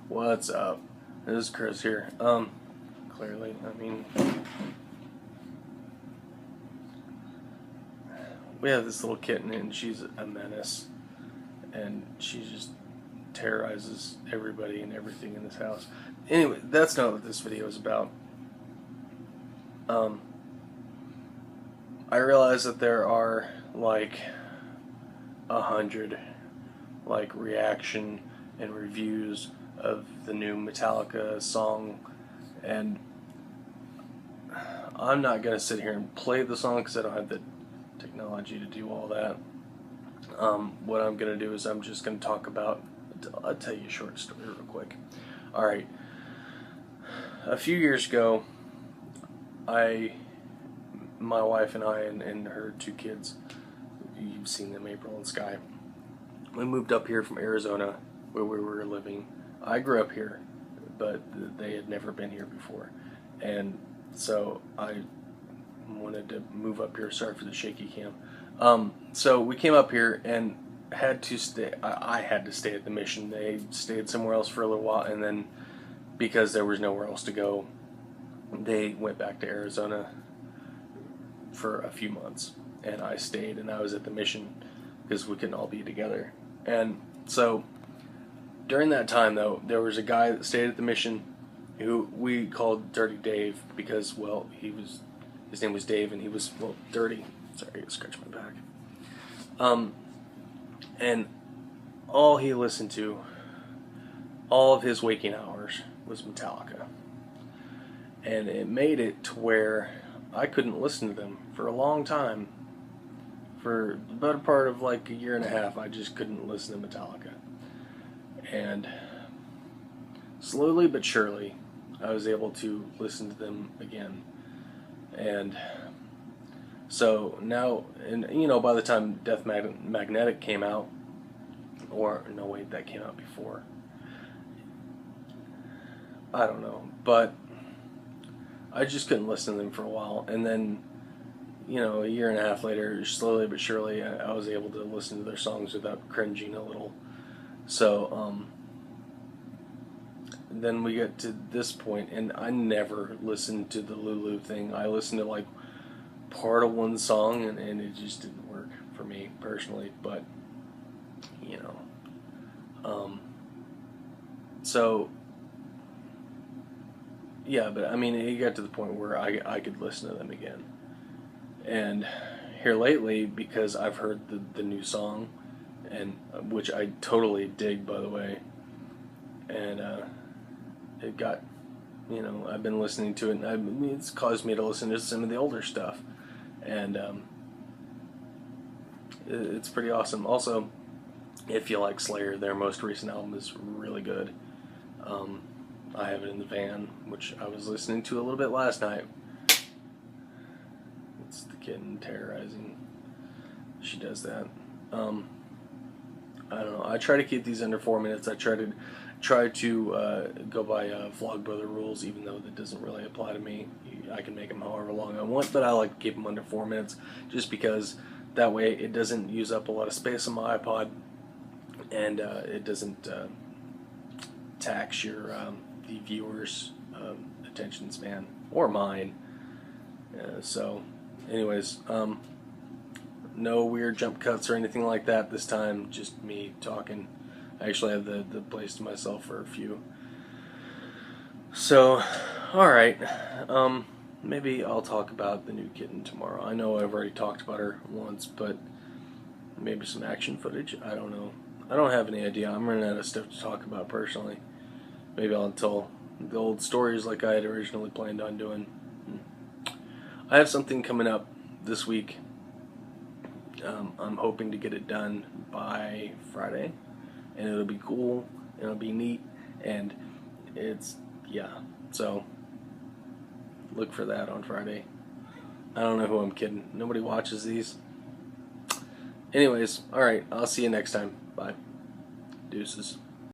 What's up? This is Chris here. Clearly, I mean, we have this little kitten and she's a menace, and she just terrorizes everybody and everything in this house. Anyway, that's not what this video is about. I realize that there are like 100 like reaction and reviews of the new Metallica song, and I'm not gonna sit here and play the song because I don't have the technology to do all that. What I'm gonna do is I'm just gonna talk about. I'll tell you a short story real quick. All right, a few years ago, my wife and I and her 2 kids, you've seen them, April and Sky, we moved up here from Arizona where we were living. I grew up here, but they had never been here before, and so I wanted to move up here. Sorry for the shaky cam. So we came up here and had to stay. I had to stay at the mission. They stayed somewhere else for a little while, and then because there was nowhere else to go, they went back to Arizona for a few months, and I stayed, and I was at the mission because we couldn't all be together. And so during that time, though, there was a guy that stayed at the mission who we called Dirty Dave because, well, his name was Dave, and he was, well, dirty. Sorry, I scratched my back. And all he listened to, all of his waking hours, was Metallica. And it made it to where I couldn't listen to them for a long time. For the better part of like a year and a half, I just couldn't listen to Metallica. And slowly but surely, I was able to listen to them again. And so now, and you know, by the time Death Magnetic came out, or no, wait, that came out before. I don't know, but I just couldn't listen to them for a while. And then, you know, a year and a half later, slowly but surely, I was able to listen to their songs without cringing a little. So, then we get to this point, and I never listened to the Lulu thing. I listened to like part of one song, and it just didn't work for me personally. But you know, so yeah. But I mean, it got to the point where I could listen to them again. And here lately, because I've heard the new song, and which I totally dig, by the way, and it got, you know, I've been listening to it, and it's caused me to listen to some of the older stuff, and it's pretty awesome. Also, if you like Slayer, their most recent album is really good. I have it in the van, which I was listening to a little bit last night. It's the kitten terrorizing. She does that. I don't know. I try to keep these under 4 minutes. I try to go by Vlogbrother rules, even though that doesn't really apply to me. I can make them however long I want, but I like to keep them under 4 minutes, just because that way it doesn't use up a lot of space on my iPod, and it doesn't tax your the viewer's attention span or mine. So, anyways, no weird jump cuts or anything like that this time. Just me talking. I actually have the place to myself for a few. So, alright. Maybe I'll talk about the new kitten tomorrow. I know I've already talked about her once, but maybe some action footage. I don't know. I don't have any idea. I'm running out of stuff to talk about personally. Maybe I'll tell the old stories like I had originally planned on doing. I have something coming up this week. I'm hoping to get it done by Friday, and it'll be cool, and it'll be neat, and it's, yeah, so look for that on Friday. I don't know who I'm kidding. Nobody watches these. Anyways, alright, I'll see you next time. Bye. Deuces.